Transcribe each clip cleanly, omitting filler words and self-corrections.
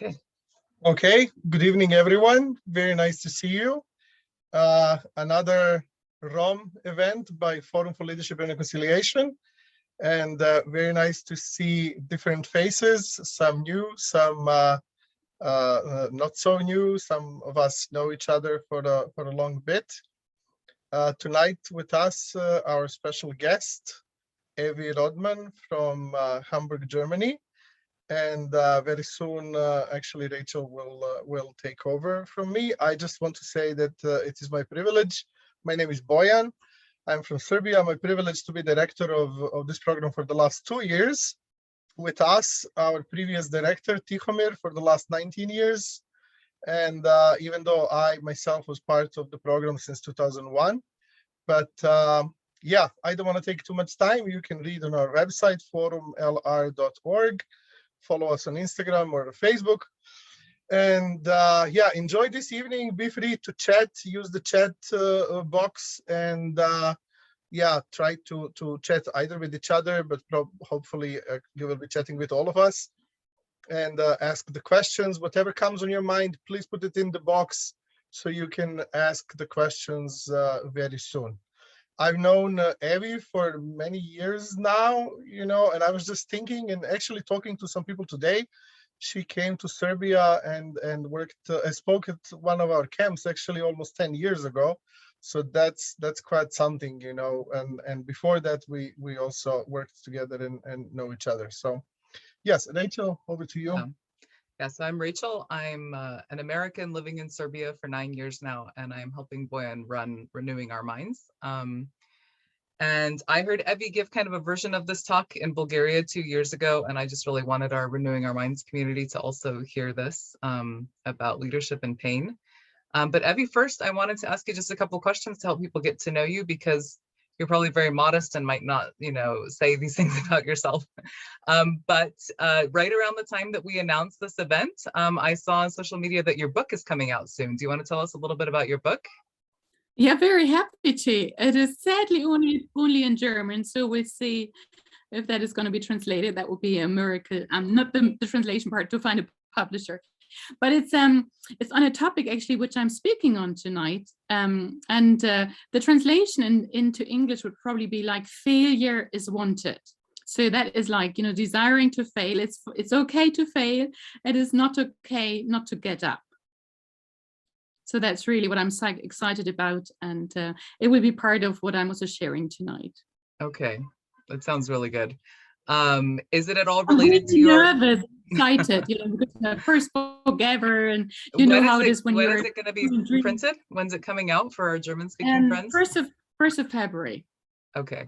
Okay. Okay, good evening, everyone. Very nice to see you. Another ROM event by Forum for Leadership and Reconciliation. And very nice to see different faces, some new, some not so new. Some of us know each other for a long bit. Tonight with us, our special guest, Evi Rodemann from Hamburg, Germany. And very soon, actually, Rachel will take over from me. I just want to say that it is my privilege. My name is Bojan. I'm from Serbia. My privilege to be director of this program for the last 2 years. With us, our previous director, Tihomir, for the last 19 years. And even though I myself was part of the program since 2001, but yeah, I don't want to take too much time. You can read on our website, forumlr.org. Follow us on Instagram or Facebook. And yeah, enjoy this evening. Be free to chat, use the chat box, and yeah, try to chat either with each other, but hopefully you will be chatting with all of us, and ask the questions. Whatever comes on your mind, please put it in the box so you can ask the questions very soon. I've known Evi for many years now, and I was just thinking and actually talking to some people today. She came to Serbia and worked, spoke at one of our camps actually almost 10 years ago. So that's quite something, and before that, we also worked together and know each other. So yes, Rachel, over to you. Yes, I'm Rachel. I'm an American living in Serbia for 9 years now, and I'm helping Bojan run Renewing Our Minds. And I heard Evi give kind of a version of this talk in Bulgaria 2 years ago, and I just really wanted our Renewing Our Minds community to also hear this about leadership and pain. But Evi, first, I wanted to ask you just a couple questions to help people get to know you, because you're probably very modest and might not, say these things about yourself. But right around the time that we announced this event, I saw on social media that your book is coming out soon. Do you want to tell us a little bit about your book? Yeah, very happy to. It is sadly only in German, so we'll see if that is going to be translated. That would be a miracle. Not the translation part, to find a publisher. But it's on a topic actually which I'm speaking on tonight, and the translation into English would probably be like failure is wanted. So that is like, desiring to fail. It's okay to fail. It is not okay not to get up. So that's really what I'm excited about, and it will be part of what I'm also sharing tonight. Okay, that sounds really good. Is it at all related to your? Nervous, excited, because the first book ever, and how it is when you're. When is it going to be printed? When's it coming out for our German-speaking friends? 1st of February. Okay.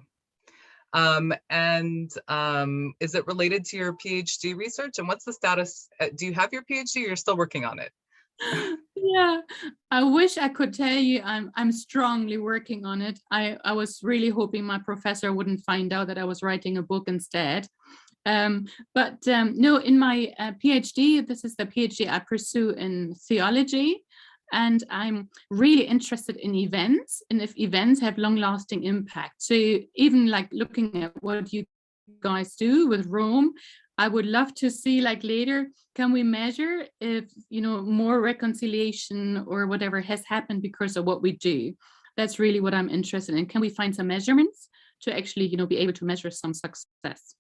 Is it related to your PhD research? And what's the status? Do you have your PhD, or you're still working on it? Yeah, I wish I could tell you I'm strongly working on it. I was really hoping my professor wouldn't find out that I was writing a book instead. But no, in my PhD, this is the PhD I pursue in theology, and I'm really interested in events, and if events have long-lasting impact. So even like looking at what you guys do with Rome, I would love to see, like, later, can we measure if, more reconciliation or whatever has happened because of what we do? That's really what I'm interested in. Can we find some measurements to actually, be able to measure some success?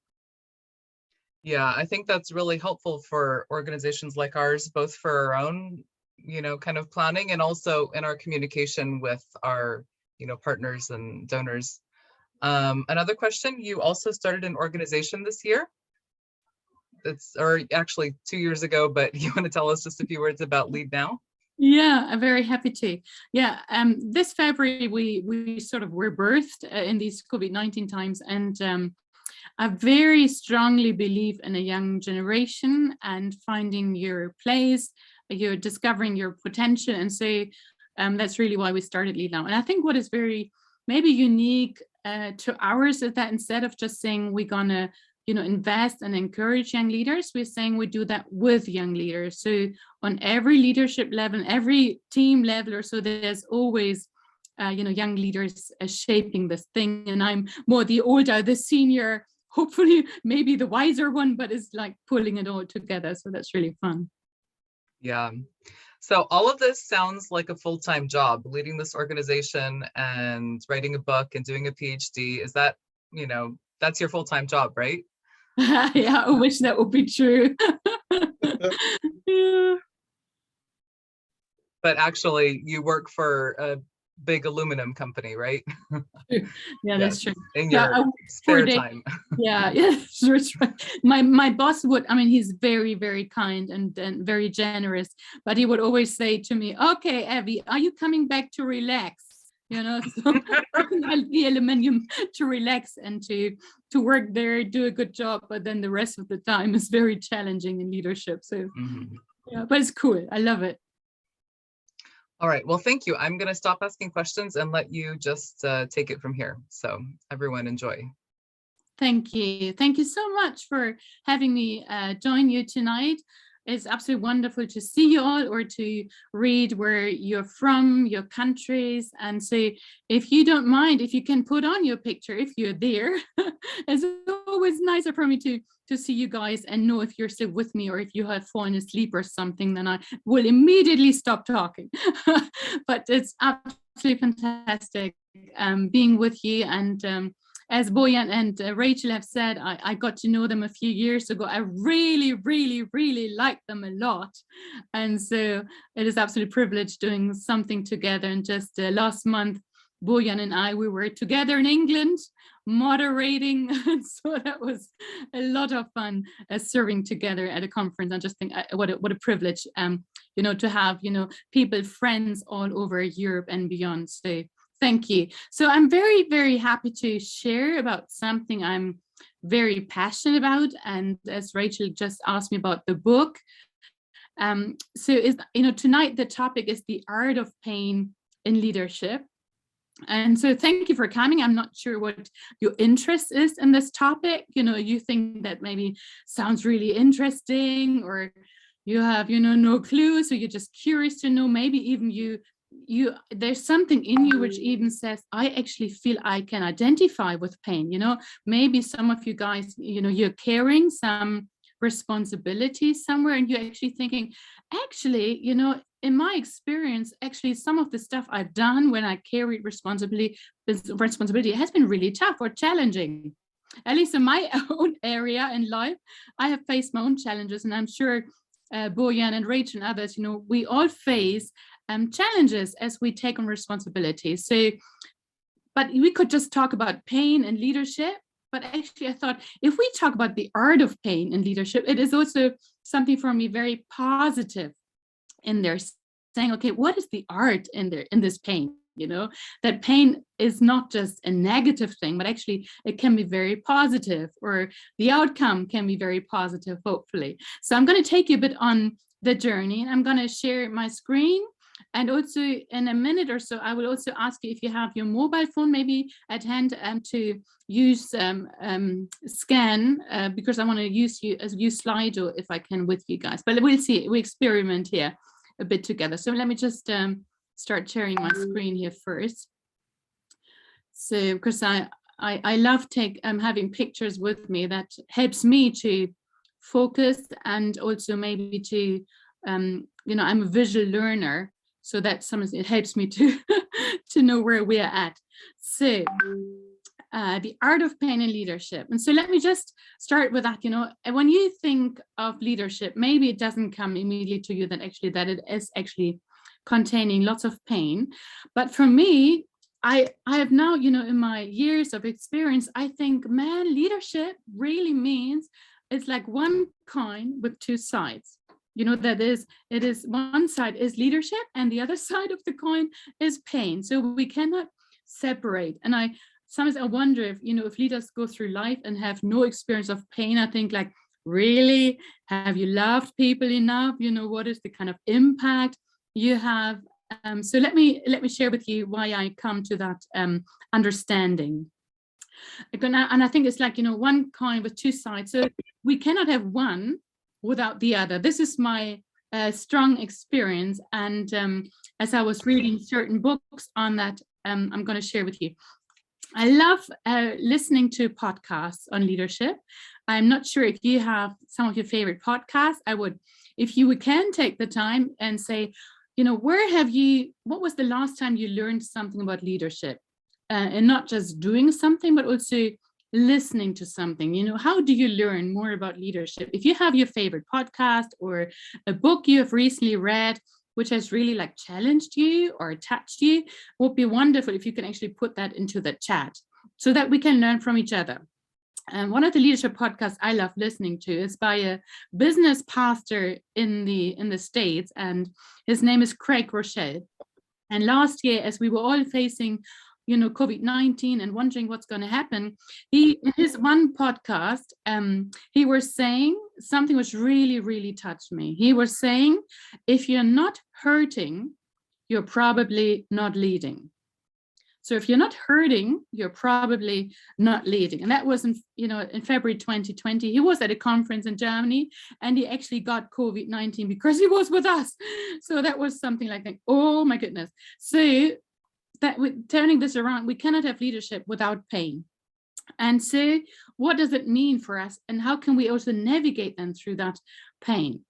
Yeah, I think that's really helpful for organizations like ours, both for our own, kind of planning, and also in our communication with our, partners and donors. Another question, you also started an organization this year. Or actually 2 years ago, but you want to tell us just a few words about LeadNow? Yeah, I'm very happy to. Yeah, this February we sort of were birthed in these COVID-19 times, and I very strongly believe in a young generation and finding your place, you're discovering your potential, and so that's really why we started LeadNow. And I think what is very maybe unique to ours is that instead of just saying we're gonna invest and encourage young leaders, we're saying we do that with young leaders. So on every leadership level, every team level or so, there's always, young leaders shaping this thing. And I'm more the older, the senior, hopefully maybe the wiser one, but it's like pulling it all together. So that's really fun. Yeah. So all of this sounds like a full-time job, leading this organization and writing a book and doing a PhD. Is that, that's your full-time job, right? Yeah, I wish that would be true. Yeah. But actually you work for a big aluminum company, right? Yeah, that's true. In Yeah, your I work spare 4 days. time. Yeah, yeah, sure, it's right. My boss would, I mean, he's very, very kind and very generous, but he would always say to me, "Okay, Evi, are you coming back to relax?" So working at the aluminium to relax and to work there, do a good job, but then the rest of the time is very challenging in leadership. So yeah, but it's cool. I love it. All right, well, thank you. I'm going to stop asking questions and let you just take it from here. So everyone enjoy. Thank you. Thank you so much for having me join you tonight. It's absolutely wonderful to see you all or to read where you're from, your countries. And so if you don't mind, if you can put on your picture, if you're there, it's always nicer for me to see you guys and know if you're still with me or if you have fallen asleep or something, then I will immediately stop talking. But it's absolutely fantastic being with you. And as Bojan and Rachel have said, I got to know them a few years ago. I really, really, really like them a lot. And so it is absolutely privileged doing something together. And just last month, Bojan and I, we were together in England moderating. And so that was a lot of fun serving together at a conference. I just think what a privilege, to have, people, friends all over Europe and beyond. So thank you. So I'm very, very happy to share about something I'm very passionate about. And as Rachel just asked me about the book, tonight the topic is the art of pain in leadership. And so thank you for coming. I'm not sure what your interest is in this topic. You think that maybe sounds really interesting, or you have, no clue. So you're just curious to know, maybe even you there's something in you which even says, I actually feel I can identify with pain. Maybe some of you guys, you're carrying some responsibility somewhere and you're actually thinking, actually, in my experience, actually some of the stuff I've done when I carried responsibility has been really tough or challenging. At least in my own area in life, I have faced my own challenges, and I'm sure Bojan and Rachel and others, we all face challenges as we take on responsibilities. So, but we could just talk about pain and leadership. But actually, I thought if we talk about the art of pain and leadership, it is also something for me very positive in there, saying, okay, what is the art in there in this pain? That pain is not just a negative thing, but actually it can be very positive, or the outcome can be very positive, hopefully. So I'm going to take you a bit on the journey, and I'm going to share my screen. And also in a minute or so, I will also ask you if you have your mobile phone maybe at hand to use scan, because I want to use Slido if I can with you guys. But we'll see, we experiment here a bit together. So let me just start sharing my screen here first. So because I love having pictures with me, that helps me to focus, and also maybe to, I'm a visual learner. So that sometimes it helps me to know where we are at. So the art of pain and leadership. And so let me just start with that. When you think of leadership, maybe it doesn't come immediately to you that it is actually containing lots of pain. But for me, I have now, in my years of experience, I think, man, leadership really means it's like one coin with two sides. It is one side is leadership and the other side of the coin is pain. So we cannot separate. And sometimes I wonder if leaders go through life and have no experience of pain. I think, like, really, have you loved people enough? What is the kind of impact you have? So let me share with you why I come to that understanding. And I think it's like, one coin with two sides. So we cannot have one without the other. This is my strong experience. And as I was reading certain books on that, I'm going to share with you. I love listening to podcasts on leadership. I'm not sure if you have some of your favorite podcasts. if you can take the time and say, what was the last time you learned something about leadership? And not just doing something, but also listening to something. How do you learn more about leadership? If you have your favorite podcast or a book you have recently read, which has really like challenged you or touched you, it would be wonderful if you can actually put that into the chat so that we can learn from each other. And one of the leadership podcasts I love listening to is by a business pastor in the States, and his name is Craig Rochelle. And last year, as we were all facing, COVID-19 and wondering what's going to happen, in his one podcast, he was saying something which really, really touched me. He was saying, if you're not hurting, you're probably not leading. So if you're not hurting, you're probably not leading. And that was in February 2020. He was at a conference in Germany, and he actually got COVID-19 because he was with us. So that was something like that. Oh my goodness. So that with turning this around, we cannot have leadership without pain. And so what does it mean for us? And how can we also navigate them through that pain?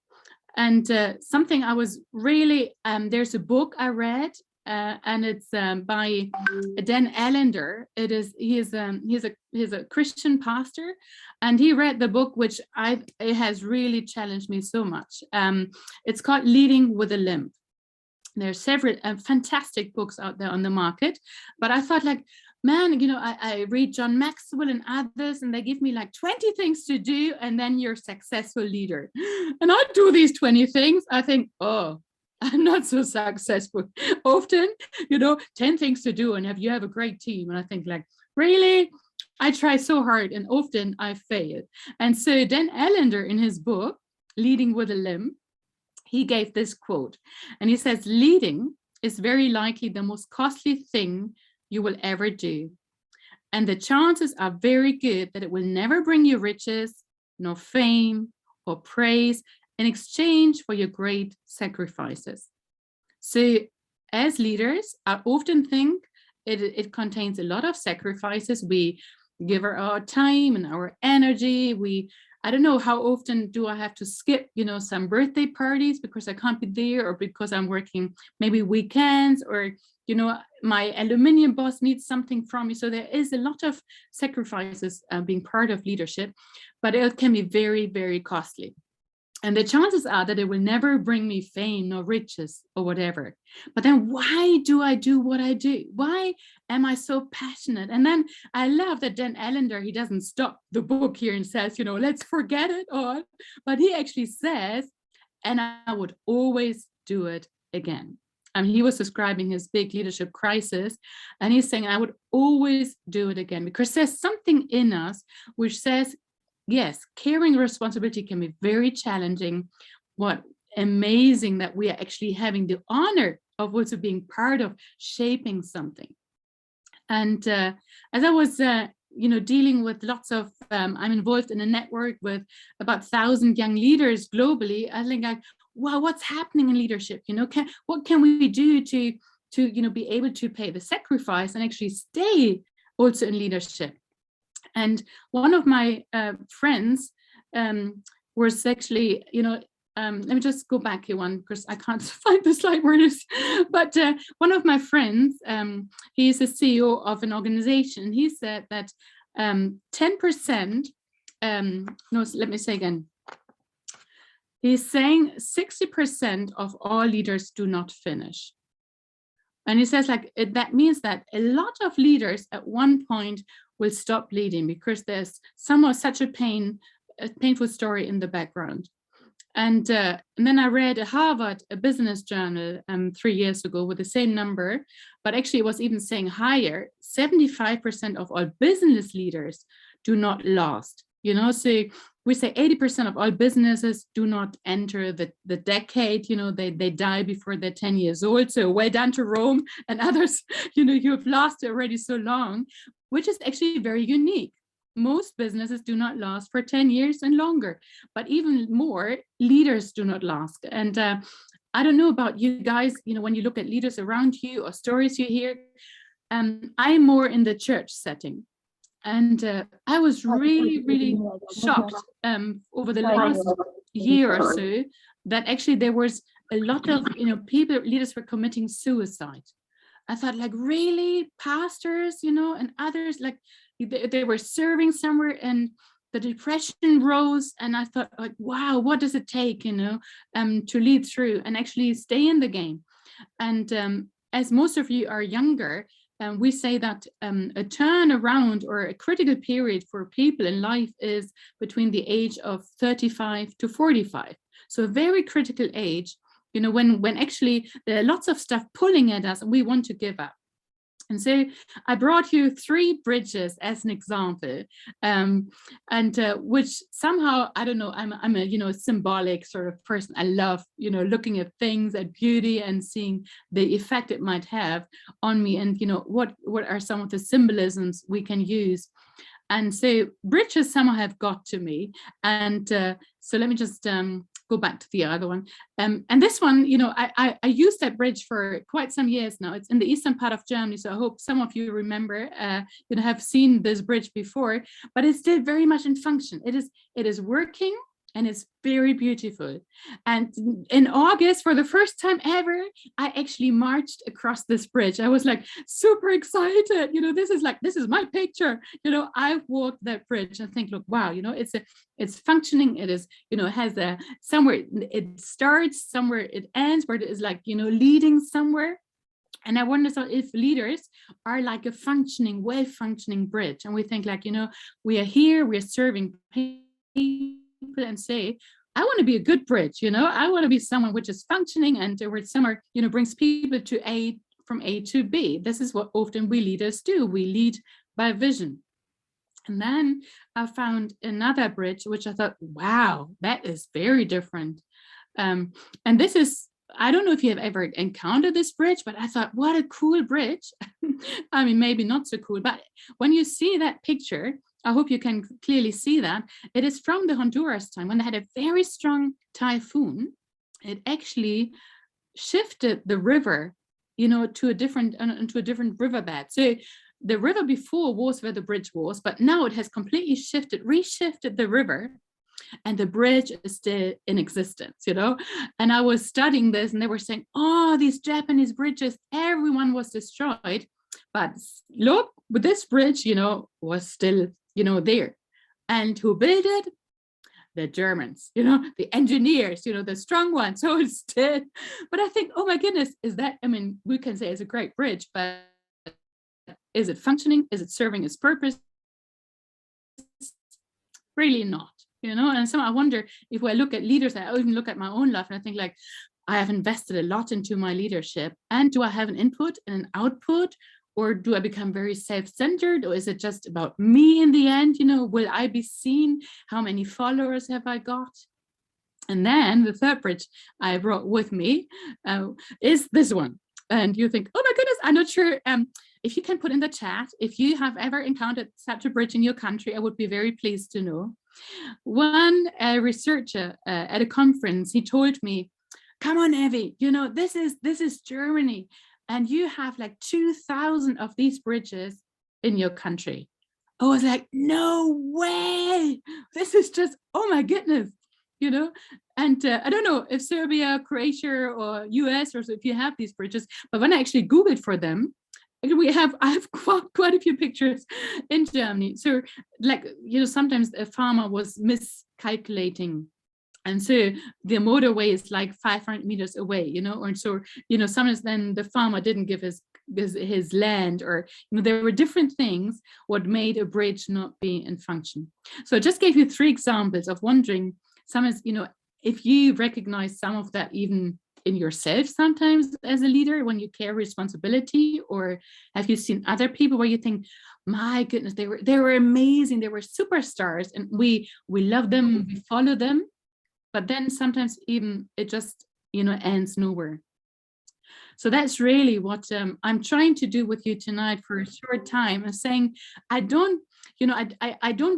And something I was really, there's a book I read, and it's by Dan Allender. He's a Christian pastor, and he read the book, which it has really challenged me so much. It's called Leading with a Limp. There are several fantastic books out there on the market, but I thought like, man, I read John Maxwell and others, and they give me like 20 things to do, and then you're a successful leader. And I do these 20 things. I think, oh, I'm not so successful. Often, 10 things to do, and you have a great team. And I think like, really? I try so hard, and often I fail. And so Dan Allender, in his book, Leading with a Limp, he gave this quote, and he says, leading is very likely the most costly thing you will ever do. And the chances are very good that it will never bring you riches, nor fame, or praise in exchange for your great sacrifices. So as leaders, I often think it contains a lot of sacrifices. We give our time and our energy. I don't know, how often do I have to skip, some birthday parties because I can't be there, or because I'm working maybe weekends, or, my aluminium boss needs something from me. So there is a lot of sacrifices being part of leadership, but it can be very, very costly. And the chances are that it will never bring me fame or riches or whatever. But then why do I do what I do? Why am I so passionate? And then I love that Dan Allender, he doesn't stop the book here and says, let's forget it all. But he actually says, and I would always do it again. He was describing his big leadership crisis, and he's saying, I would always do it again, because there's something in us which says, yes, carrying responsibility can be very challenging. What amazing that we are actually having the honor of also being part of shaping something. And as I was, dealing with lots of, I'm involved in a network with about 1,000 young leaders globally. I think wow, what's happening in leadership? What can we do to be able to pay the sacrifice and actually stay also in leadership? And one of my friends was actually, let me just go back here one, because I can't find the slide where it is. But one of my friends, he's a CEO of an organization. He said that 10%, no, let me say again. He's saying 60% of all leaders do not finish. And he says that means that a lot of leaders at one point will stop leading because there's such a painful story in the background. And then I read a business journal 3 years ago with the same number, but actually it was even saying higher. 75% of all business leaders do not last. So we say 80% of all businesses do not enter the decade. They die before they're 10 years old. So well done to Rome and others. You have lasted already so long, which is actually very unique. Most businesses do not last for 10 years and longer, but even more, leaders do not last. And I don't know about you guys, when you look at leaders around you or stories you hear, I'm more in the church setting. And I was really, really shocked over the last year or so that actually there was a lot of, people, leaders were committing suicide. I thought, like, really, pastors, and others, like, they were serving somewhere and the depression rose. And I thought, like, wow, what does it take, to lead through and actually stay in the game? And as most of you are younger, we say that a turnaround or a critical period for people in life is between the age of 35 to 45. So a very critical age, when actually there are lots of stuff pulling at us and we want to give up. And so I brought you 3 bridges as an example, which somehow, I don't know, I'm a symbolic sort of person. I love, looking at things, at beauty, and seeing the effect it might have on me. And, what are some of the symbolisms we can use? And so bridges somehow have got to me. And so let me just go back to the other one. And this one, I used that bridge for quite some years now. It's in the eastern part of Germany. So I hope some of you remember, have seen this bridge before, but it's still very much in function. It is working. And it's very beautiful. And in August, for the first time ever, I actually marched across this bridge. I was like super excited. This is my picture. I've walked that bridge and think, look, wow, it's functioning. It is, has a somewhere it starts, somewhere it ends, where it is like, leading somewhere. And I wonder if leaders are like a functioning, well-functioning bridge. And we think like, we are here, we're serving people, and say, I want to be a good bridge, I want to be someone which is functioning and where somewhere, brings people to from A to B. This is what often we leaders do. We lead by vision. And then I found another bridge, which I thought, wow, that is very different. And this is, I don't know if you have ever encountered this bridge, but I thought, what a cool bridge. I mean, maybe not so cool, but when you see that picture, I hope you can clearly see that it is from the Honduras time when they had a very strong typhoon. It actually shifted the river, to a different riverbed. So the river before was where the bridge was, but now it has completely reshifted the river, and the bridge is still in existence, And I was studying this, and they were saying, oh, these Japanese bridges, everyone was destroyed. But look, with this bridge, was still there. And who built it? The Germans, the engineers, the strong ones. So it's still, but I think, oh my goodness, we can say it's a great bridge, but is it functioning? Is it serving its purpose? Really not, and so I wonder if I look at leaders, I even look at my own life and I think like, I have invested a lot into my leadership, and do I have an input and an output? Or do I become very self-centered? Or is it just about me in the end? Will I be seen? How many followers have I got? And then the third bridge I brought with me is this one. And you think, oh my goodness, I'm not sure if you can put in the chat, if you have ever encountered such a bridge in your country, I would be very pleased to know. One researcher at a conference, he told me, come on, Evi, this is Germany. And you have like 2,000 of these bridges in your country. I was like, no way. This is just, oh my goodness, And I don't know if Serbia, Croatia, or US, or so if you have these bridges, but when I actually Googled for them, I have quite a few pictures in Germany. So like, sometimes a farmer was miscalculating. And so the motorway is like 500 meters away, and so, sometimes then the farmer didn't give his land, or, there were different things what made a bridge not be in function. So I just gave you 3 examples of wondering sometimes, if you recognize some of that even in yourself sometimes as a leader when you carry responsibility, or have you seen other people where you think, my goodness, they were amazing, they were superstars, and we love them, we follow them. But then sometimes even it just, ends nowhere. So that's really what I'm trying to do with you tonight for a short time, and saying, I don't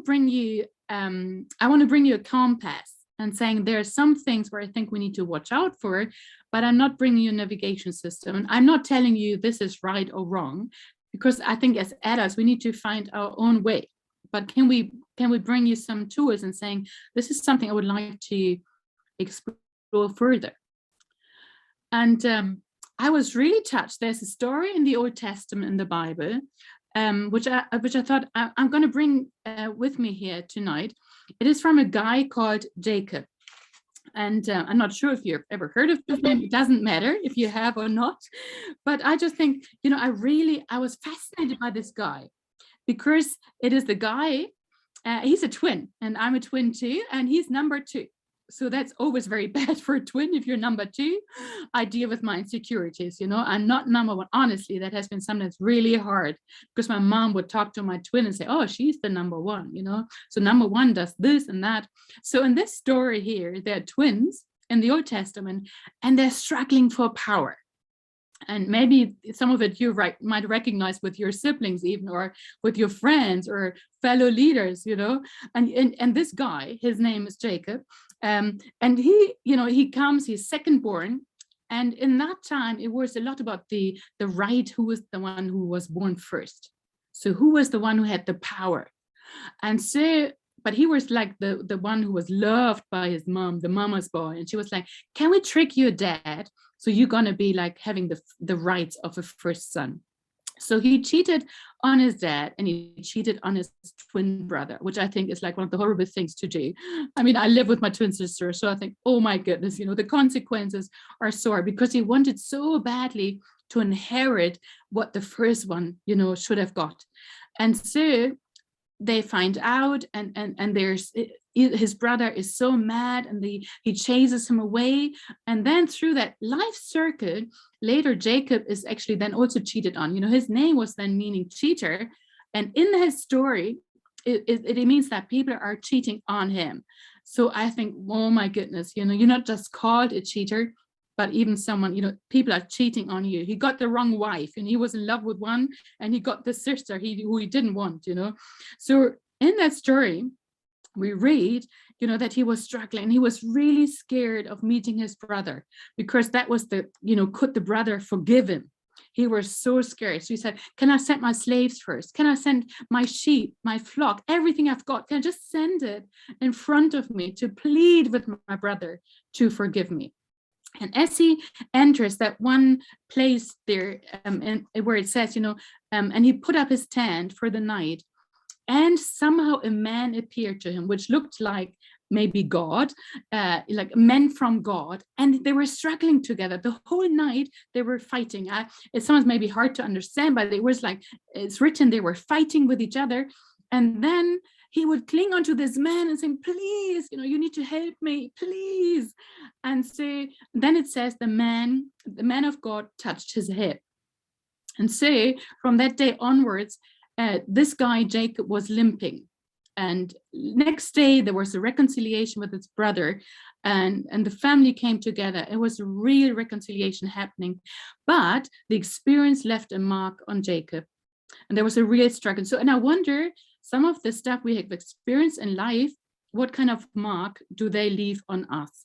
bring you, I want to bring you a compass, and saying there are some things where I think we need to watch out for, but I'm not bringing you a navigation system. And I'm not telling you this is right or wrong, because I think as adults, we need to find our own way. But can we bring you some tools and saying, this is something I would like to explore grow further. And I was really touched. There's a story in the Old Testament in the Bible, which I thought I'm going to bring with me here tonight. It is from a guy called Jacob. And I'm not sure if you've ever heard of this name. It doesn't matter if you have or not. But I just think, I was fascinated by this guy, because it is the guy, he's a twin, and I'm a twin too, and he's number 2. So that's always very bad for a twin. If you're number 2, I deal with my insecurities, I'm not number 1. Honestly, that has been something that's really hard, because my mom would talk to my twin and say, oh, she's the number 1, so number 1 does this and that. So in this story here, they're twins in the Old Testament, and they're struggling for power. And maybe some of it you might recognize with your siblings even, or with your friends or fellow leaders, and this guy, his name is Jacob, and he comes, he's second born. And in that time, it was a lot about the right, who was the one who was born first. So who was the one who had the power? And so, but he was like the one who was loved by his mom, the mama's boy. And she was like, can we trick your dad? So you're going to be like having the rights of a first son. So he cheated on his dad, and he cheated on his twin brother, which I think is like one of the horrible things to do. I mean, I live with my twin sister, so I think, oh my goodness, the consequences are sore, because he wanted so badly to inherit what the first one, should have got. And so they find out, and there's his brother is so mad, and he chases him away. And then through that life circle, later Jacob is actually then also cheated on. His name was then meaning cheater, and in his story it means that people are cheating on him. So I think, oh my goodness, you're not just called a cheater, but even someone, people are cheating on you. He got the wrong wife, and he was in love with one, and he got the sister who he didn't want, So in that story, we read, that he was struggling. He was really scared of meeting his brother, because that was could the brother forgive him? He was so scared. So he said, can I send my slaves first? Can I send my sheep, my flock, everything I've got? Can I just send it in front of me to plead with my brother to forgive me? And as he enters that one place there, where it says, and he put up his tent for the night, and somehow a man appeared to him, which looked like maybe God, like men from God, and they were struggling together the whole night. They were fighting. It sounds maybe hard to understand, but it was like, it's written, they were fighting with each other. And then he would cling onto this man and say, please, you need to help me, please. And so then it says the man of God touched his hip. And so from that day onwards, this guy, Jacob, was limping. And next day there was a reconciliation with his brother, and the family came together. It was a real reconciliation happening, but the experience left a mark on Jacob, and there was a real struggle. So, and I wonder, some of the stuff we have experienced in life, what kind of mark do they leave on us?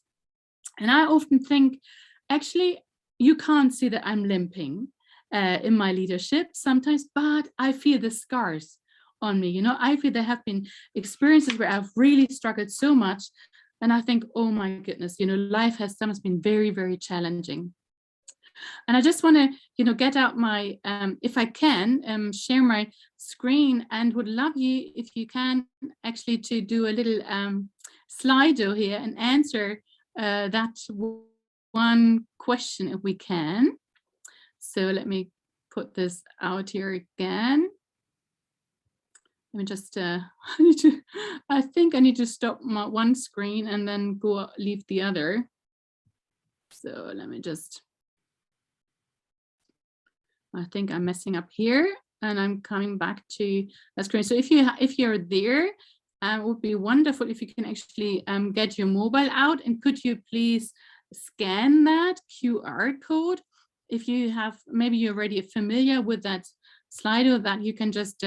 And I often think, actually, you can't see that I'm limping in my leadership sometimes, but I feel the scars on me. I feel there have been experiences where I've really struggled so much, and I think, oh my goodness, life has sometimes been very, very challenging. And I just want to, get out my, if I can, share my screen, and would love you, if you can, actually to do a little Slido here and answer that one question if we can. So let me put this out here again. Let me just, I think I need to stop my one screen and then leave the other. So let me just, I think I'm messing up here, and I'm coming back to the screen. So if you're there, it would be wonderful if you can actually get your mobile out, and could you please scan that QR code? If you have, maybe you're already familiar with that Slido, that you can just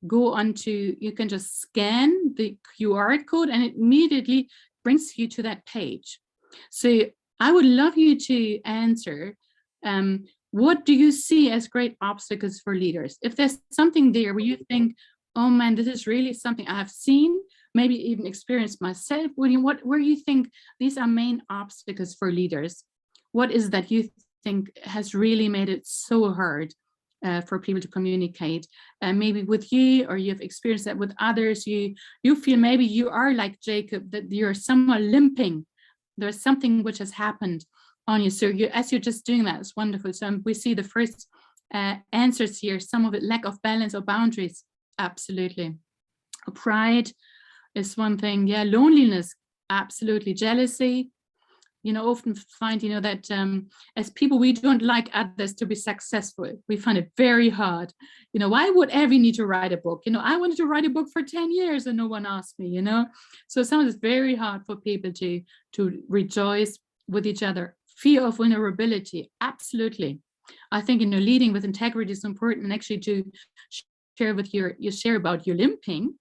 go onto, you can just scan the QR code, and it immediately brings you to that page. So I would love you to answer, what do you see as great obstacles for leaders? If there's something there where you think, oh man, this is really something I have seen maybe even experienced myself. Where you think these are main obstacles for leaders? What is that you think has really made it so hard for people to communicate? Maybe with you, or you've experienced that with others. You feel maybe you are like Jacob, that you're somewhat limping. There's something which has happened on you. So as you're just doing that, it's wonderful. So we see the first answers here. Some of it, lack of balance or boundaries. Absolutely. Pride is one thing. Yeah, loneliness. Absolutely. Jealousy. Often find, that as people, we don't like others to be successful. We find it very hard. Why would Evi need to write a book? I wanted to write a book for 10 years and no one asked me, So sometimes it's very hard for people to rejoice with each other. Fear of vulnerability. Absolutely. I think, leading with integrity is important, and actually to share with you share about your limping,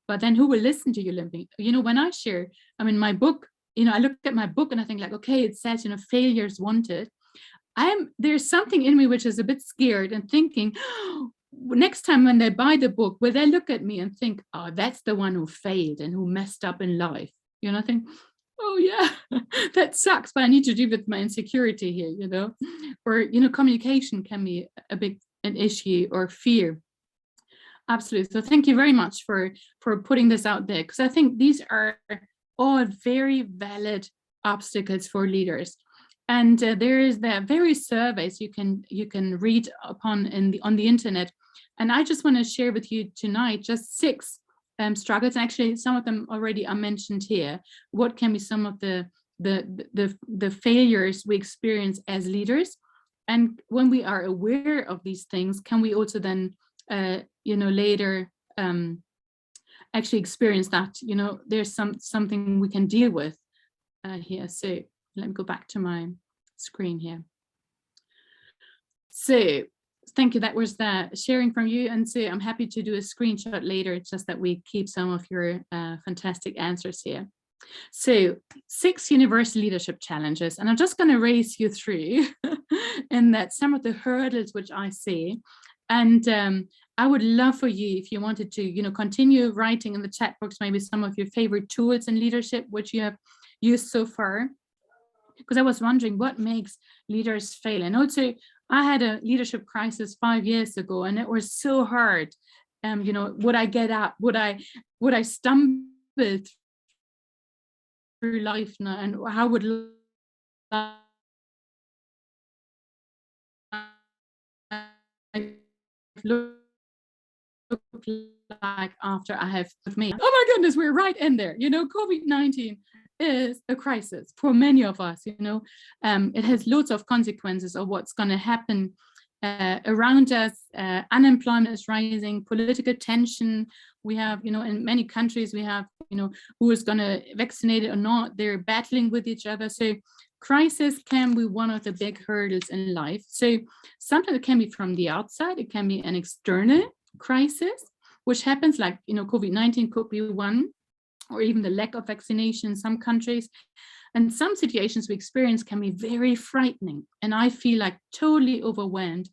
but then who will listen to your limping? When I share, my book, I look at my book and I think like, okay, it says, failures wanted. There's something in me which is a bit scared and thinking, next time when they buy the book, will they look at me and think, oh, that's the one who failed and who messed up in life? I think, oh yeah, that sucks, but I need to deal with my insecurity here, or, communication can be an issue, or fear. Absolutely. So thank you very much for putting this out there, because I think these are all very valid obstacles for leaders. And there is the various surveys you can read upon on the internet. And I just want to share with you tonight just 6 struggles. Actually, some of them already are mentioned here. What can be some of the failures we experience as leaders? And when we are aware of these things, can we also then later actually experience that, there's something we can deal with here. So let me go back to my screen here. So thank you. That was the sharing from you. And so I'm happy to do a screenshot later, just that we keep some of your fantastic answers here. So 6 universal leadership challenges, and I'm just going to race you through in that some of the hurdles which I see. And I would love for you, if you wanted to, continue writing in the chat box, maybe some of your favorite tools in leadership, which you have used so far. Because I was wondering what makes leaders fail. And also, I had a leadership crisis 5 years ago, and it was so hard. Would I get up? Would I stumble through life now? And how would life look like after I have with me? Oh my goodness, we're right in there. COVID-19 is a crisis for many of us. It has lots of consequences of what's going to happen around us. Unemployment is rising, political tension. We have, in many countries, we have, who is going to vaccinate it or not. They're battling with each other. So crisis can be one of the big hurdles in life. So sometimes it can be from the outside. It can be an external crisis, which happens, like, COVID-19 could be one, or even the lack of vaccination in some countries. And some situations we experience can be very frightening. And I feel like totally overwhelmed.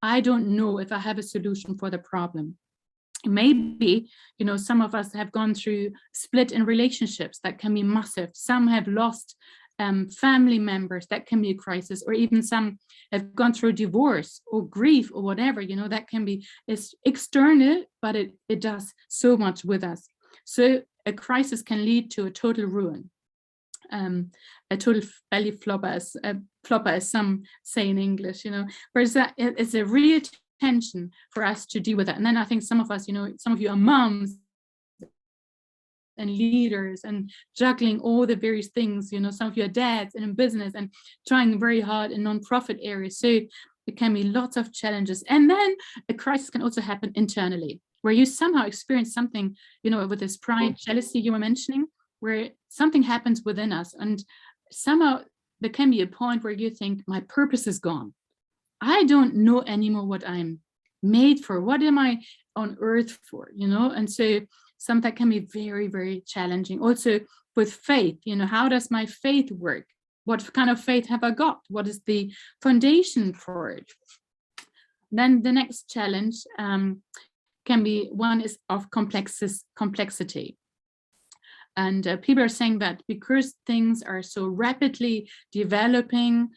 I don't know if I have a solution for the problem. Maybe, some of us have gone through split in relationships that can be massive. Some have lost family members, that can be a crisis, or even some have gone through divorce or grief or whatever, that can be, it's external, but it does so much with us. So a crisis can lead to a total ruin, a total belly flopper, as some say in English, whereas that it's a real tension for us to deal with that. And then I think some of us, some of you are moms and leaders and juggling all the various things, some of you are dads and in business and trying very hard in non-profit areas. So it can be lots of challenges. And then a crisis can also happen internally, where you somehow experience something, with this pride, jealousy you were mentioning, where something happens within us. And somehow there can be a point where you think, my purpose is gone. I don't know anymore what I'm made for. What am I on earth for? And so some that can be very, very challenging. Also with faith, how does my faith work? What kind of faith have I got? What is the foundation for it? Then the next challenge can be one is of complexity. And people are saying that because things are so rapidly developing,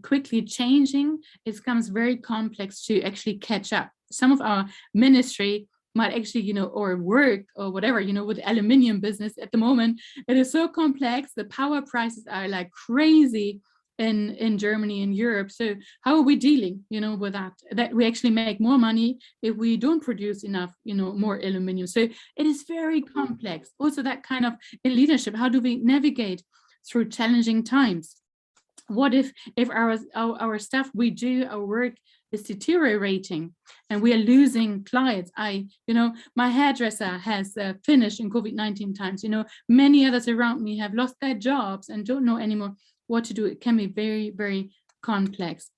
quickly changing, it becomes very complex to actually catch up. Some of our ministry might actually, or work or whatever, with aluminium business at the moment, it is so complex. The power prices are like crazy in Germany and Europe. So how are we dealing, with that we actually make more money if we don't produce enough, more aluminium. So it is very complex. Also that kind of in leadership, how do we navigate through challenging times? What if our stuff we do, our work is deteriorating and we are losing clients? My hairdresser has finished in COVID-19 times. Many others around me have lost their jobs and don't know anymore what to do. It can be very, very complex.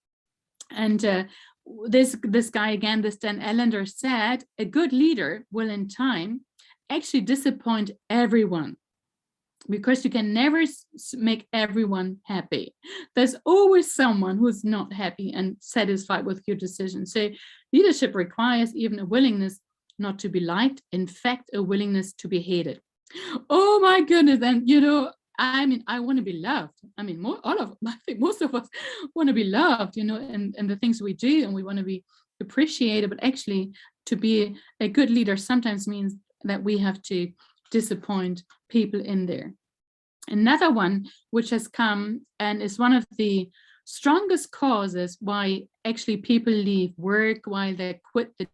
And this guy again, this Dan Allender said, a good leader will in time actually disappoint everyone, because you can never make everyone happy. There's always someone who's not happy and satisfied with your decision. So leadership requires even a willingness not to be liked, in fact, a willingness to be hated. Oh my goodness. And I want to be loved. I think most of us want to be loved, and the things we do, and we want to be appreciated. But actually, to be a good leader sometimes means that we have to disappoint people in there. Another one which has come and is one of the strongest causes why actually people leave work, why they quit the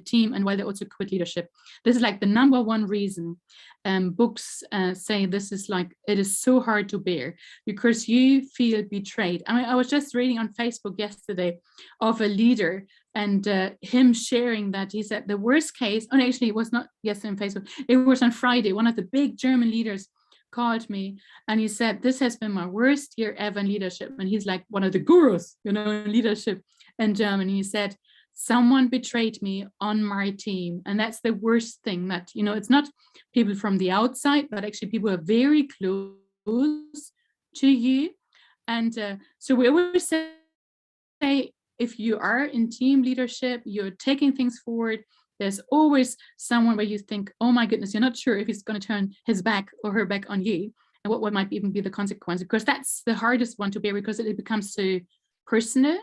team, and why they also quit leadership. This is like the number one reason. Books say this is like, it is so hard to bear because you feel betrayed. I was just reading on Facebook yesterday of a leader and him sharing that he said the worst case, and actually it was not yesterday on Facebook, it was on Friday. One of the big German leaders called me and he said, this has been my worst year ever in leadership. And he's like one of the gurus, in leadership in Germany. He said, someone betrayed me on my team. And that's the worst thing, that, it's not people from the outside, but actually people who are very close to you. And so we always say, if you are in team leadership, you're taking things forward, there's always someone where you think, oh my goodness, you're not sure if he's going to turn his back or her back on you, and what might even be the consequence, because that's the hardest one to bear, because it becomes so personal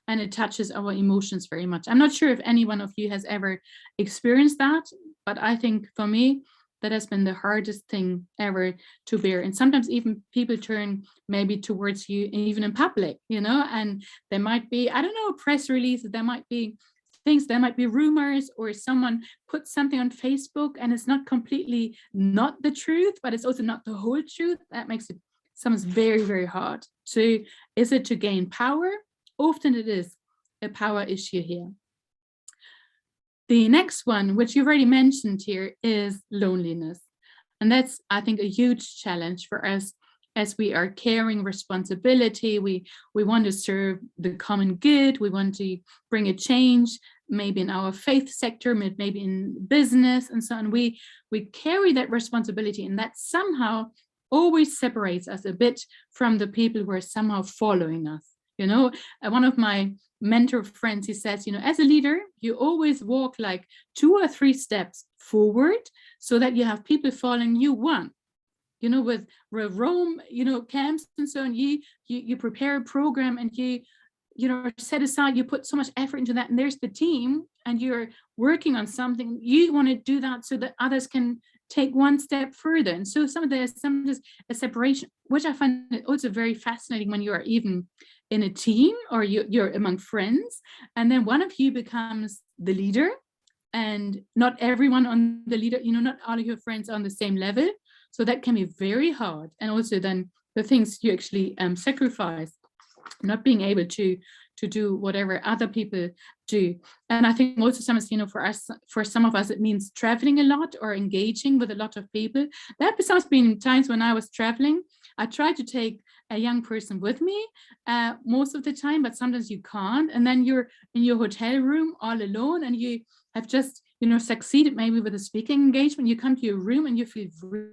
and it touches our emotions very much. I'm not sure if any one of you has ever experienced that, but I think for me, that has been the hardest thing ever to bear. And sometimes even people turn maybe towards you, even in public, and there might be, I don't know, press releases, there might be things, there might be rumors, or someone puts something on Facebook and it's not completely not the truth, but it's also not the whole truth. That makes it sometimes very, very hard. So is it to gain power? Often it is a power issue here. The next one, which you've already mentioned here, is loneliness. And that's, I think, a huge challenge for us as we are carrying responsibility. We want to serve the common good. We want to bring a change, maybe in our faith sector, maybe in business and so on. We carry that responsibility, and that somehow always separates us a bit from the people who are somehow following us. One of my mentor friends, he says, as a leader, you always walk like 2 or 3 steps forward so that you have people following you one. With Rome, camps and so on, you prepare a program and you set aside, you put so much effort into that, and there's the team and you're working on something. You want to do that so that others can take one step further. And so sometimes a separation, which I find also very fascinating when you are even in a team or you're among friends, and then one of you becomes the leader, and not everyone on the leader, not all of your friends are on the same level. So that can be very hard. And also then the things you actually sacrifice, not being able to do whatever other people do. And I think also sometimes, for some of us, it means traveling a lot or engaging with a lot of people. There have been times when I was traveling, I tried to take a young person with me most of the time, but sometimes you can't. And then you're in your hotel room all alone, and you have just, succeeded maybe with a speaking engagement. You come to your room and you feel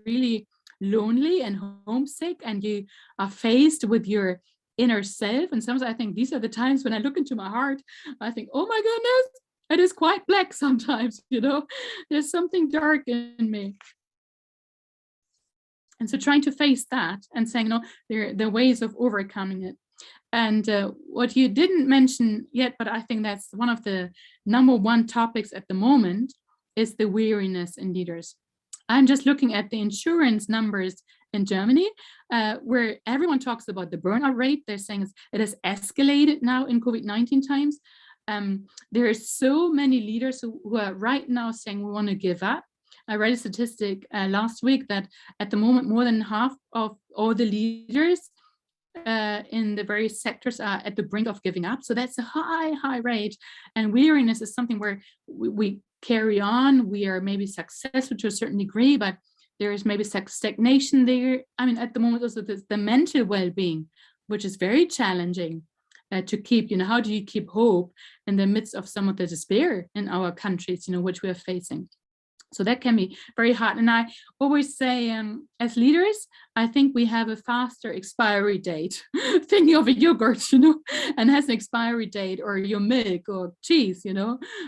really lonely and homesick, and you are faced with your inner self. And sometimes I think these are the times when I look into my heart, I think, oh my goodness, it is quite black sometimes, there's something dark in me. And so trying to face that and saying, no, there are ways of overcoming it. And what you didn't mention yet, but I think that's one of the #1 topics at the moment, is the weariness in leaders. I'm just looking at the insurance numbers in Germany, where everyone talks about the burnout rate. They're saying it has escalated now in COVID-19 times. There are so many leaders who are right now saying we want to give up. I read a statistic last week that at the moment, more than half of all the leaders in the various sectors are at the brink of giving up. So that's a high rate. And weariness is something where we carry on. We are maybe successful to a certain degree, but there is maybe stagnation there. I mean, at the moment, also the mental well-being, which is very challenging to keep. How do you keep hope in the midst of some of the despair in our countries, which we are facing? So that can be very hard. And I always say, as leaders, I think we have a faster expiry date. Thinking of a yogurt, and has an expiry date, or your milk or cheese,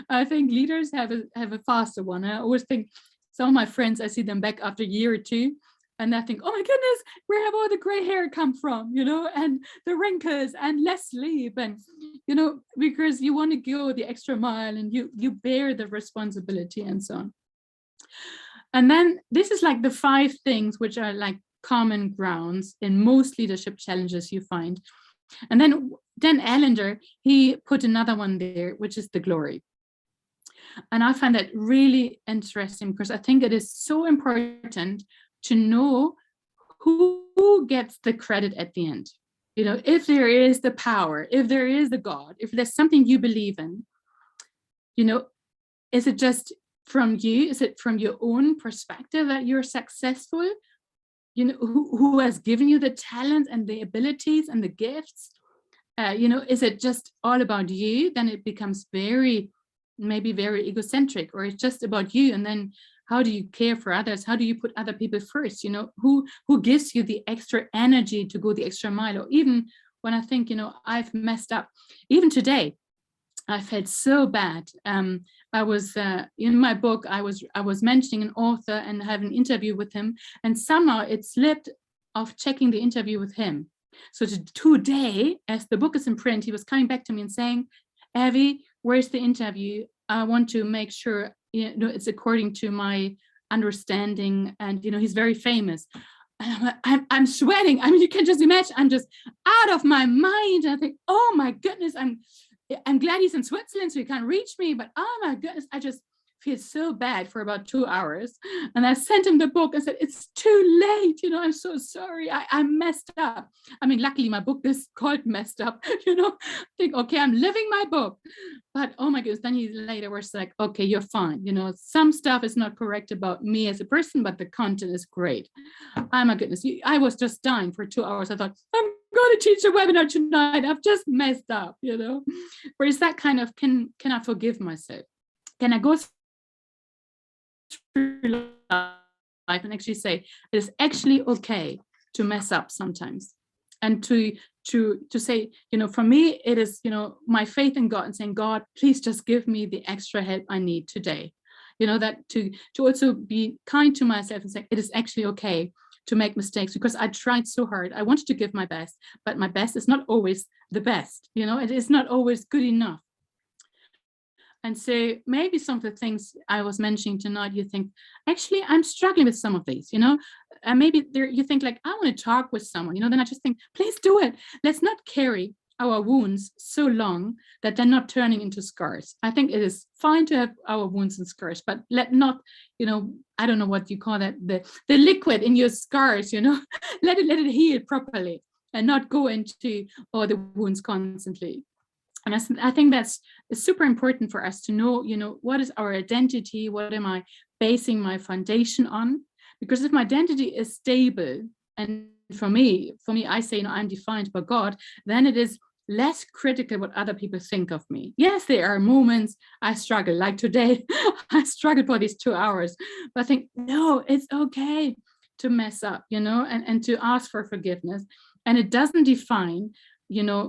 I think leaders have a faster one. I always think some of my friends, I see them back after a year or two, and I think, oh my goodness, where have all the gray hair come from, and the wrinkles and less sleep, and, because you want to go the extra mile and you bear the responsibility and so on. And then this is like the 5 things which are like common grounds in most leadership challenges you find. And then Dan Allender, he put another one there, which is the glory. And I find that really interesting, because I think it is so important to know who gets the credit at the end. If there is the power, if there is the God, if there's something you believe in, is it just from you? Is it from your own perspective that you're successful? Who has given you the talent and the abilities and the gifts? Is it just all about you? Then it becomes maybe very egocentric, or it's just about you. And then how do you care for others? How do you put other people first? Who gives you the extra energy to go the extra mile? Or even when I think, I've messed up, even today, I felt so bad. I was in my book, I was mentioning an author and have an interview with him, and somehow it slipped off checking the interview with him. So today, as the book is in print, he was coming back to me and saying, Evi, where's the interview? I want to make sure it's according to my understanding. And he's very famous. And I'm sweating. I mean, you can just imagine, I'm just out of my mind. I think, oh my goodness, I'm glad he's in Switzerland, so he can't reach me, but oh my goodness, I just feel so bad for about 2 hours. And I sent him the book and said, it's too late, I'm so sorry, I messed up. I mean, luckily my book is called Messed Up, think, okay, I'm living my book. But oh my goodness, then he later was like, okay, you're fine. Some stuff is not correct about me as a person, but the content is great. Oh my goodness, I was just dying for 2 hours. I thought, I'm going to teach a webinar tonight. I've just messed up, Whereas that kind of, can I forgive myself? Can I go through life and actually say, it is actually okay to mess up sometimes? And to say, for me, it is, my faith in God and saying, God, please just give me the extra help I need today. That to also be kind to myself and say, it is actually okay to make mistakes, because I tried so hard. I wanted to give my best, but my best is not always the best. It is not always good enough. And so maybe some of the things I was mentioning tonight, you think, actually, I'm struggling with some of these, and maybe you think like, I want to talk with someone, then I just think, please do it. Let's not carry our wounds so long that they're not turning into scars. I think it is fine to have our wounds and scars, but let not, I don't know what you call that, the liquid in your scars, let it heal properly and not go into all the wounds constantly. And I think that's super important for us to know, what is our identity? What am I basing my foundation on? Because if my identity is stable, and for me, I say, I'm defined by God, then it is less critical what other people think of me. Yes, there are moments I struggle, like today, I struggled for these 2 hours, but I think, no, it's okay to mess up, and to ask for forgiveness. And it doesn't define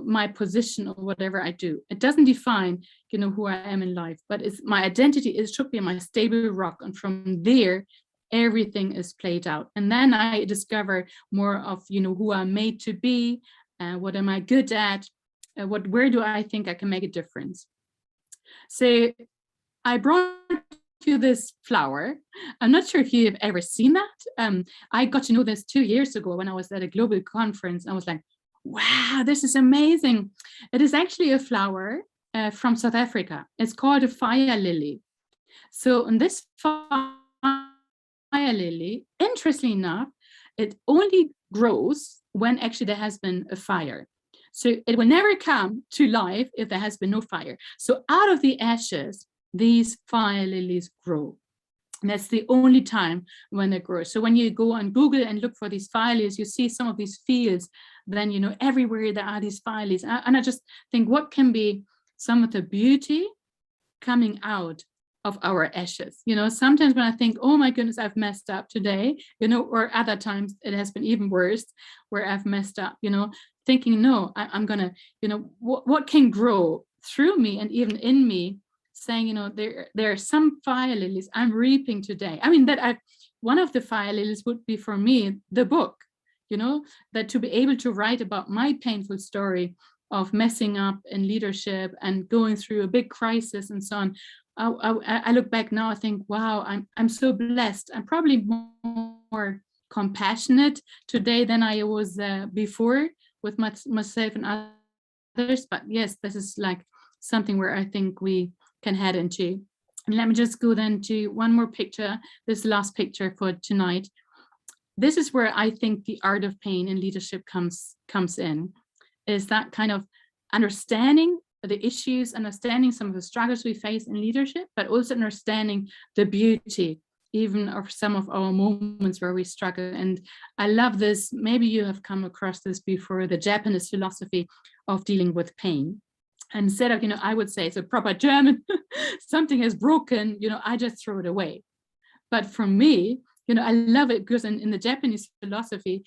my position or whatever I do. It doesn't define, who I am in life, but it's my identity. It should be my stable rock. And from there, everything is played out. And then I discover more of, who I'm made to be, what am I good at, where do I think I can make a difference. So I brought you this flower. I'm not sure if you've ever seen that. I got to know this 2 years ago when I was at a global conference. I was like, wow, this is amazing. It is actually a flower from South Africa. It's called a fire lily. So in this fire lily, interestingly enough, it only grows when actually there has been a fire. So it will never come to life if there has been no fire. So out of the ashes, these fire lilies grow. And that's the only time when they grow. So when you go on Google and look for these fire lilies, you see some of these fields, then, everywhere there are these fire lilies. And I just think, what can be some of the beauty coming out of our ashes? Sometimes when I think, oh my goodness, I've messed up today, or other times it has been even worse where I've messed up, thinking, no, I'm gonna, what can grow through me and even in me, saying, there are some fire lilies I'm reaping today. I mean, one of the fire lilies would be for me, the book, that to be able to write about my painful story of messing up in leadership and going through a big crisis and so on. I look back now, I think, wow, I'm so blessed. I'm probably more compassionate today than I was before with myself and others. But yes, this is like something where I think we can head into. And let me just go then to one more picture, this last picture for tonight. This is where I think the art of pain in leadership comes in, is that kind of understanding the issues, understanding some of the struggles we face in leadership, but also understanding the beauty even of some of our moments where we struggle. And I love this, maybe you have come across this before, the Japanese philosophy of dealing with pain. And instead of, I would say it's a proper German, something is broken, I just throw it away. But for me, I love it because in the Japanese philosophy,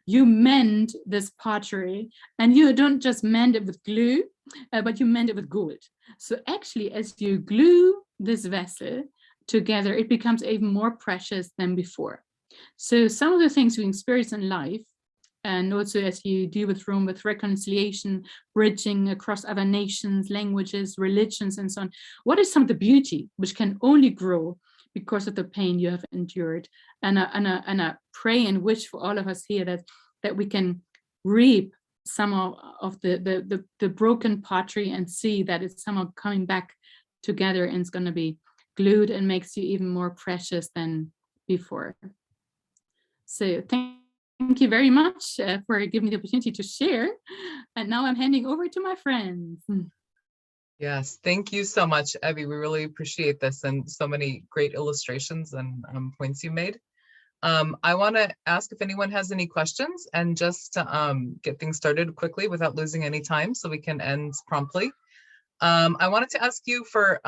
you mend this pottery and you don't just mend it with glue, but you mend it with gold. So actually, as you glue this vessel together, it becomes even more precious than before. So some of the things we experience in life, and also as you deal with Rome, with reconciliation, bridging across other nations, languages, religions, and so on, what is some of the beauty which can only grow because of the pain you have endured? And I pray and wish for all of us here that we can reap some of the broken pottery and see that it's somehow coming back together and it's going to be glued and makes you even more precious than before. So thank you very much for giving me the opportunity to share. And now I'm handing over to my friends. Yes, thank you so much, Evi. We really appreciate this and so many great illustrations and points you made. I want to ask if anyone has any questions, and just to get things started quickly without losing any time so we can end promptly. I wanted to ask you for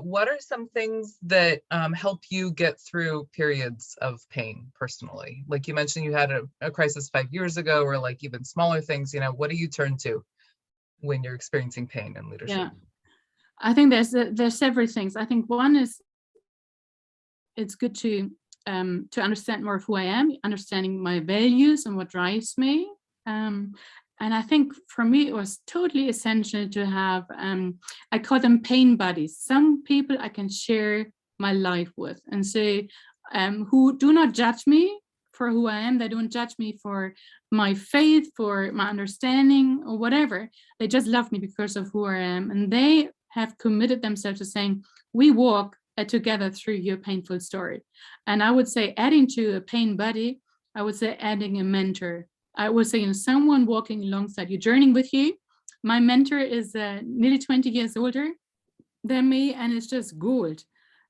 what are some things that help you get through periods of pain personally? Like you mentioned, you had a crisis 5 years ago, or like even smaller things, what do you turn to when you're experiencing pain in leadership? Yeah, I think there's several things. I think one is it's good to understand more of who I am, understanding my values and what drives me. And I think for me, it was totally essential to have, I call them pain buddies. Some people I can share my life with and say, who do not judge me for who I am. They don't judge me for my faith, for my understanding or whatever. They just love me because of who I am. And they have committed themselves to saying, we walk together through your painful story. And I would say adding to a pain buddy, I would say adding a mentor. I would say, someone walking alongside you, journeying with you. My mentor is nearly 20 years older than me, and it's just gold.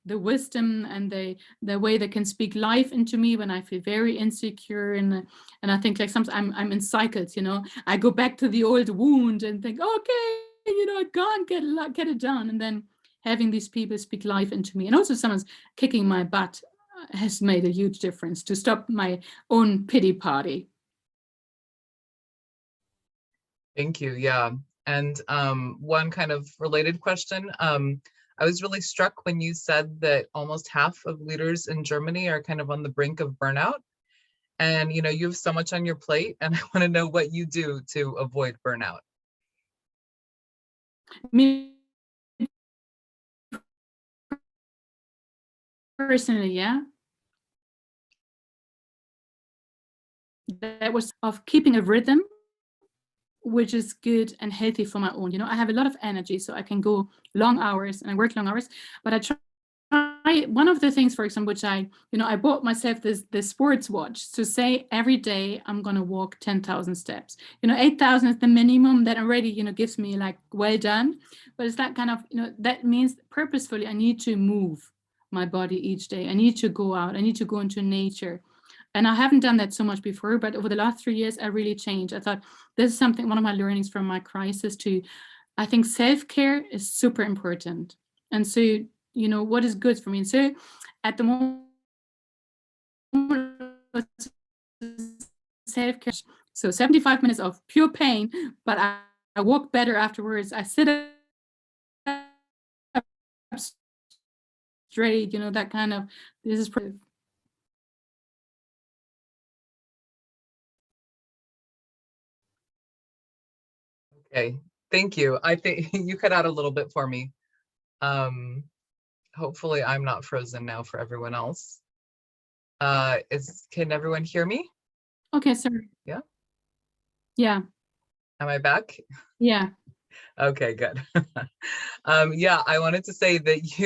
The wisdom and the way they can speak life into me when I feel very insecure, and I think like sometimes I'm in cycles. I go back to the old wound and think, okay, I can't get it done, and then having these people speak life into me, and also someone's kicking my butt has made a huge difference to stop my own pity party. Thank you. Yeah. And one kind of related question. I was really struck when you said that almost half of leaders in Germany are kind of on the brink of burnout. And, you know, you have so much on your plate, and I want to know what you do to avoid burnout. Me personally, yeah. That was of keeping a rhythm, which is good and healthy for my own. You know, I have a lot of energy, so I can go long hours and I work long hours, but I try. One of the things, for example, which I bought myself this sports watch to say every day I'm going to walk 10,000 steps. 8,000 is the minimum that already, gives me like, well done. But it's that kind of, that means purposefully I need to move my body each day. I need to go out. I need to go into nature. And I haven't done that so much before, but over the last 3 years, I really changed. I thought this is something, one of my learnings from my crisis I think self-care is super important. And so, what is good for me. And so at the moment, self-care, so 75 minutes of pure pain, but I walk better afterwards. I sit up straight, that kind of, this is pretty. Okay, thank you. I think you cut out a little bit for me. Hopefully I'm not frozen now for everyone else. Can everyone hear me? Okay, sorry. Yeah? Yeah. Am I back? Yeah. Okay, good. Yeah, I wanted to say that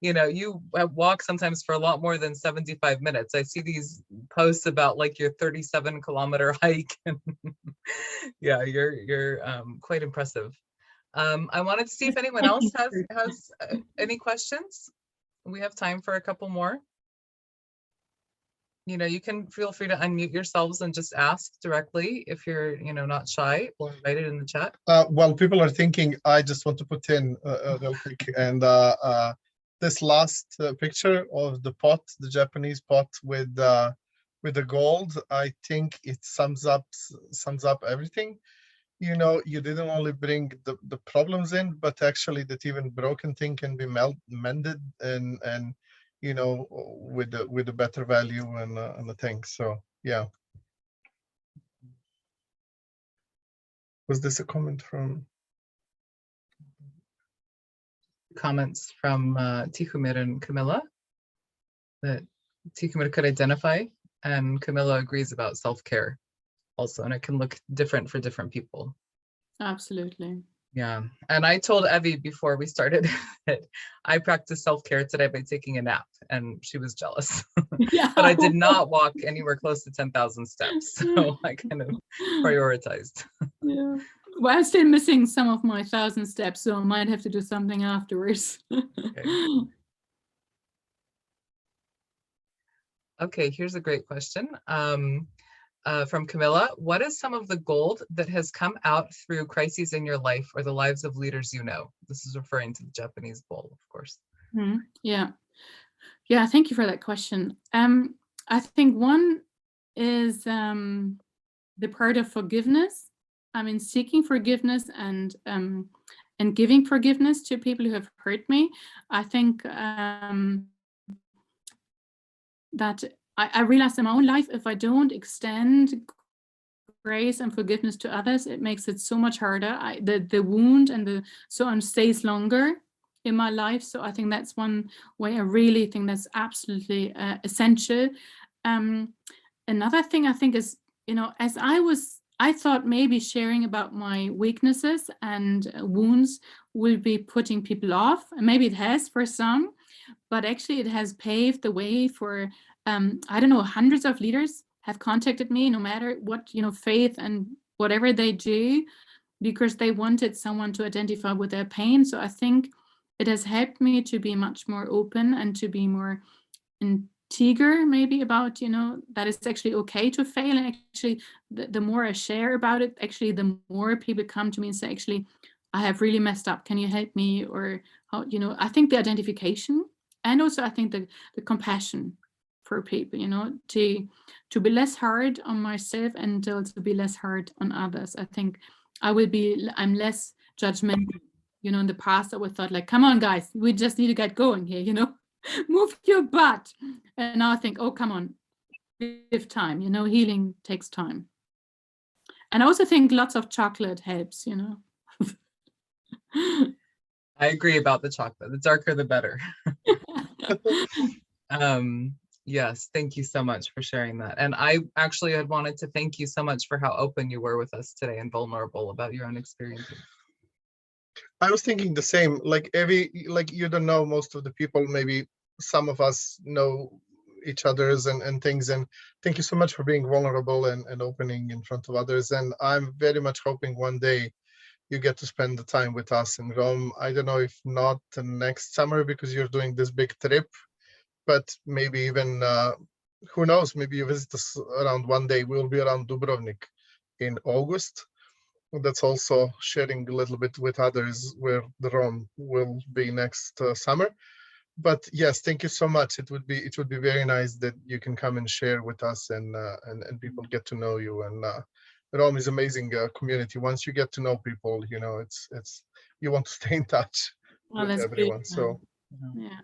you walk sometimes for a lot more than 75 minutes. I see these posts about like your 37-kilometer hike. Yeah, you're quite impressive. I wanted to see if anyone else has any questions. We have time for a couple more. You can feel free to unmute yourselves and just ask directly if you're, not shy, or write it in the chat. Well, people are thinking, I just want to put in real quick, and this last picture of the pot, the Japanese pot with the gold, I think it sums up everything. You didn't only bring the problems in, but actually that even broken thing can be mended and with a better value and the thing. So yeah. Was this a comment from? Comments from Tihumir and Camilla that Tihumir could identify, and Camilla agrees about self-care also, and it can look different for different people. Absolutely. Yeah, and I told Evi before we started that I practiced self-care today by taking a nap, and she was jealous. Yeah. But I did not walk anywhere close to 10,000 steps, so I kind of prioritized. Yeah. Well, I'm still missing some of my 1,000 steps, so I might have to do something afterwards. Okay, here's a great question. From Camilla, what is some of the gold that has come out through crises in your life or the lives of leaders you know? This is referring to the Japanese bowl, of course. Yeah. Yeah, thank you for that question. I think one is the part of forgiveness. I mean, seeking forgiveness and giving forgiveness to people who have hurt me. I think that I realized in my own life, if I don't extend grace and forgiveness to others, it makes it so much harder. The wound and so on stays longer in my life. So I think that's one way I really think that's absolutely essential. Another thing I think is, as I thought maybe sharing about my weaknesses and wounds will be putting people off, and maybe it has for some, but actually it has paved the way for, I don't know, hundreds of leaders have contacted me, no matter what, faith and whatever they do, because they wanted someone to identify with their pain. So I think it has helped me to be much more open and to be more integer maybe about, that it's actually okay to fail. And actually the more I share about it, actually the more people come to me and say, actually, I have really messed up. Can you help me? Or how, I think the identification, and also I think the compassion for people, to be less hard on myself and also be less hard on others. I think I'm less judgmental you know, in the past I would thought like, come on guys, we just need to get going here, you know, move your butt. And now I think, oh, come on, give time, you know, healing takes time. And I also think lots of chocolate helps, you know. I agree about the chocolate. The darker, the better. Yes, thank you so much for sharing that. And I actually had wanted to thank you so much for how open you were with us today and vulnerable about your own experiences. I was thinking the same, like Evi, like you don't know most of the people, maybe some of us know each other's and things. And thank you so much for being vulnerable and opening in front of others. And I'm very much hoping one day you get to spend the time with us in Rome. I don't know if not next summer because you're doing this big trip, but maybe even, who knows, maybe you visit us around one day. We'll be around Dubrovnik in August. That's also sharing a little bit with others where the Rome will be next summer. But yes, thank you so much. It would be very nice that you can come and share with us and people get to know you. And Rome is amazing community. Once you get to know people, you know, it's you want to stay in touch Well, with that's everyone. good. So Yeah.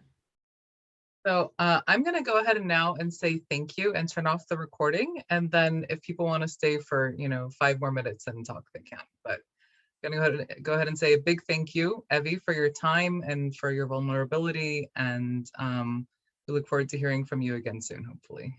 So I'm going to go ahead and now and say thank you and turn off the recording. And then if people want to stay for, you know, 5 more minutes and talk, they can. But I'm going to go ahead and say a big thank you, Evi, for your time and for your vulnerability. And we look forward to hearing from you again soon, hopefully.